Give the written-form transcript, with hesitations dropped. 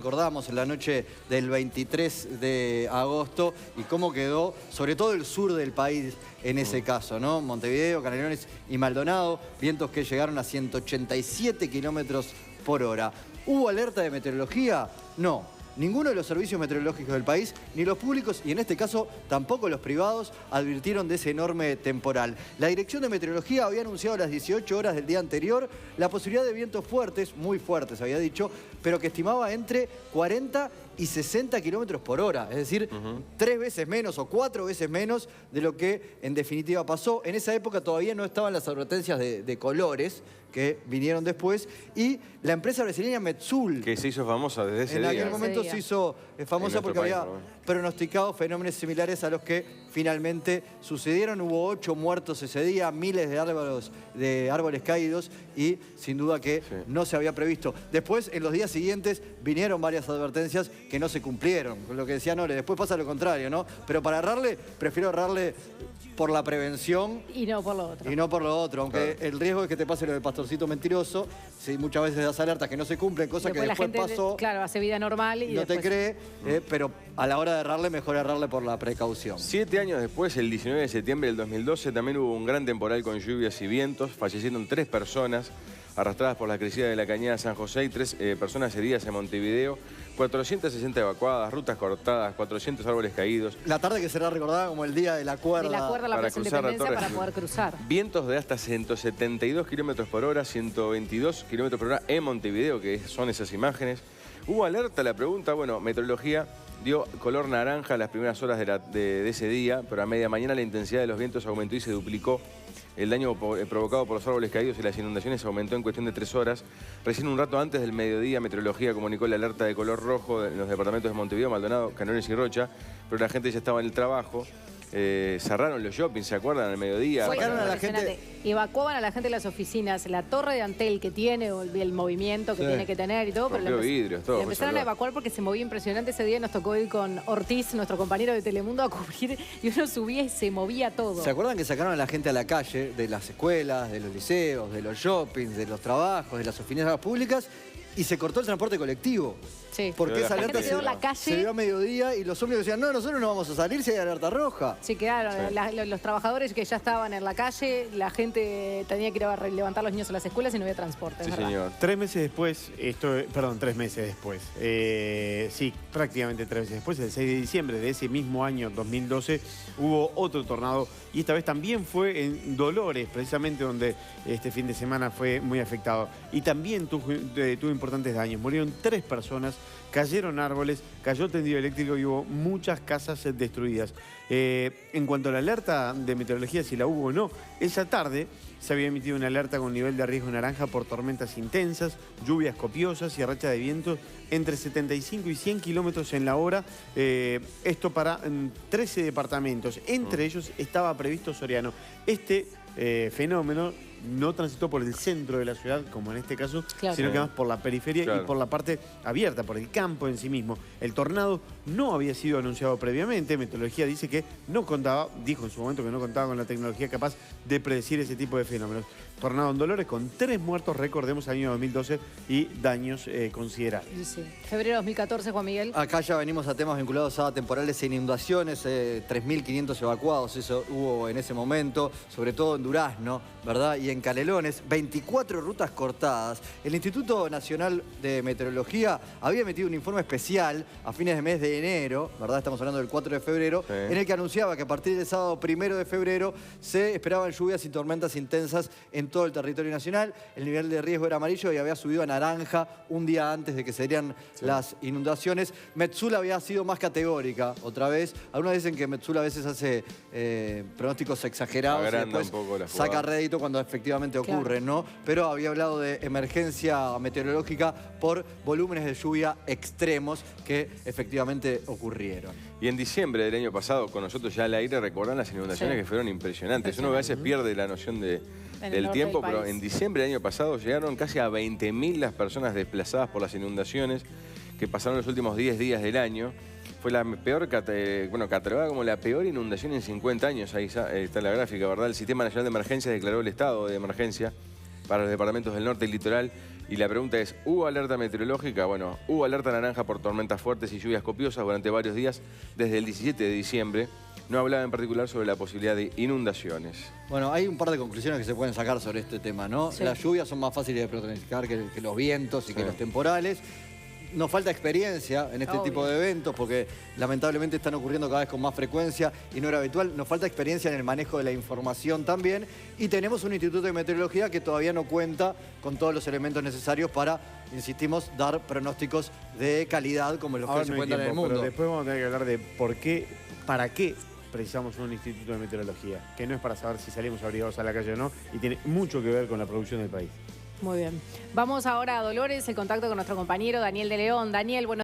Recordamos en la noche del 23 de agosto y cómo quedó, sobre todo el sur del país en ese caso, ¿no? Montevideo, Canelones y Maldonado, vientos que llegaron a 187 kilómetros por hora. ¿Hubo alerta de meteorología? No. Ninguno de los servicios meteorológicos del país, ni los públicos, y en este caso tampoco los privados, advirtieron de ese enorme temporal. La Dirección de Meteorología había anunciado a las 18 horas del día anterior la posibilidad de vientos fuertes, muy fuertes había dicho, pero que estimaba entre 40 y 60 kilómetros por hora. Es decir, 3 veces menos o 4 veces menos de lo que en definitiva pasó. En esa época todavía no estaban las advertencias de colores que vinieron después, y la empresa brasileña Metsul, que se hizo famosa desde ese día. En aquel momento se hizo famosa porque había pronosticado fenómenos similares a los que finalmente sucedieron. Hubo 8 muertos ese día, miles de árboles caídos, y sin duda que no se había previsto. Después, en los días siguientes, vinieron varias advertencias que no se cumplieron. Lo que decía Nore, después pasa lo contrario, ¿no? Pero para errarle, prefiero errarle por la prevención y no por lo otro. Y no por lo otro, aunque el riesgo es que te pase lo del pastorcito mentiroso. Si muchas veces das alertas que no se cumplen, cosas que después pasó. Claro, hace vida normal y no después... te cree, pero a la hora de errarle, mejor errarle por la precaución. 7 años después, el 19 de septiembre del 2012, también hubo un gran temporal con lluvias y vientos. Fallecieron 3 personas arrastradas por la crecida de la cañada San José y 3 personas heridas en Montevideo. 460 evacuadas, rutas cortadas, 400 árboles caídos. La tarde que será recordada como el día de la cuerda. De la cuerda a la Plaza Independencia para poder cruzar. Vientos de hasta 172 kilómetros por hora, 122 kilómetros por hora en Montevideo, que son esas imágenes. ¿Hubo alerta? La pregunta, bueno, Meteorología dio color naranja las primeras horas de ese día, pero a media mañana la intensidad de los vientos aumentó y se duplicó. El daño provocado por los árboles caídos y las inundaciones aumentó en cuestión de 3 horas. Recién un rato antes del mediodía, Meteorología comunicó la alerta de color rojo en los departamentos de Montevideo, Maldonado, Canelones y Rocha, pero la gente ya estaba en el trabajo. Cerraron los shoppings, ¿se acuerdan? Al mediodía. Sacaron a la gente. Evacuaban a la gente de las oficinas, la torre de Antel que tiene, o el movimiento que tiene que tener y todo. Rompió vidrios, todo. Le empezaron a evacuar porque se movía impresionante. Ese día nos tocó ir con Ortiz, nuestro compañero de Telemundo, a cubrir, y uno subía y se movía todo. ¿Se acuerdan que sacaron a la gente a la calle de las escuelas, de los liceos, de los shoppings, de los trabajos, de las oficinas públicas, y se cortó el transporte colectivo? Sí. Porque esa alerta quedó en la calle. Se dio a mediodía y los ómnibus decían, no, nosotros no vamos a salir si hay alerta roja. Sí, quedaron. Los trabajadores que ya estaban en la calle, la gente tenía que ir a levantar a los niños a las escuelas y no había transporte. Sí, señor. 3 meses después, perdón, 3 meses después. Sí, prácticamente 3 meses después, el 6 de diciembre de ese mismo año, 2012, hubo otro tornado. Y esta vez también fue en Dolores, precisamente donde este fin de semana fue muy afectado. Y también tuvo importantes daños. Murieron 3 personas, cayeron árboles, cayó tendido eléctrico y hubo muchas casas destruidas. En cuanto a la alerta de meteorología, si la hubo o no, esa tarde se había emitido una alerta con nivel de riesgo naranja por tormentas intensas, lluvias copiosas y rachas de viento entre 75 y 100 kilómetros en la hora. Esto para 13 departamentos. Entre ellos estaba previsto Soriano. Este fenómeno no transitó por el centro de la ciudad, como en este caso, sino que más por la periferia y por la parte abierta, por el campo en sí mismo. El tornado no había sido anunciado previamente. Meteorología dice que no contaba, dijo en su momento que no contaba con la tecnología capaz de predecir ese tipo de fenómenos. Tornado en Dolores con 3 muertos, recordemos, año 2012, y daños considerables. Sí. Febrero de 2014, Juan Miguel. Acá ya venimos a temas vinculados a temporales e inundaciones, 3.500 evacuados, eso hubo en ese momento, sobre todo en Durazno, ¿verdad? Y en Canelones, 24 rutas cortadas. El Instituto Nacional de Meteorología había emitido un informe especial a fines de mes de enero, ¿verdad? Estamos hablando del 4 de febrero, en el que anunciaba que a partir del sábado 1 de febrero se esperaban lluvias y tormentas intensas en todo el territorio nacional. El nivel de riesgo era amarillo y había subido a naranja un día antes de que se dieran las inundaciones. Metsul había sido más categórica otra vez. Algunos dicen que Metsul a veces hace pronósticos exagerados y después saca rédito cuando efectivamente ocurre, ¿no? Pero había hablado de emergencia meteorológica por volúmenes de lluvia extremos que efectivamente ocurrieron. Y en diciembre del año pasado, con nosotros ya al aire, recuerdan las inundaciones que fueron impresionantes. Uno a veces pierde la noción del tiempo, pero en diciembre del año pasado llegaron casi a 20.000 las personas desplazadas por las inundaciones que pasaron los últimos 10 días del año. Fue la peor, catalogada como la peor inundación en 50 años. Ahí está la gráfica, ¿verdad? El Sistema Nacional de Emergencias declaró el estado de emergencia para los departamentos del norte y litoral. Y la pregunta es, ¿hubo alerta meteorológica? Bueno, hubo alerta naranja por tormentas fuertes y lluvias copiosas durante varios días desde el 17 de diciembre. No hablaba en particular sobre la posibilidad de inundaciones. Bueno, hay un par de conclusiones que se pueden sacar sobre este tema, ¿no? Sí. Las lluvias son más fáciles de pronosticar que los vientos y que los temporales. Nos falta experiencia en este tipo de eventos porque lamentablemente están ocurriendo cada vez con más frecuencia y no era habitual. Nos falta experiencia en el manejo de la información también y tenemos un instituto de meteorología que todavía no cuenta con todos los elementos necesarios para, insistimos, dar pronósticos de calidad como los que se cuentan en el mundo. Pero después vamos a tener que hablar de por qué, para qué precisamos un instituto de meteorología, que no es para saber si salimos abrigados a la calle o no, y tiene mucho que ver con la producción del país. Muy bien. Vamos ahora a Dolores, el contacto con nuestro compañero Daniel de León. Daniel, bueno.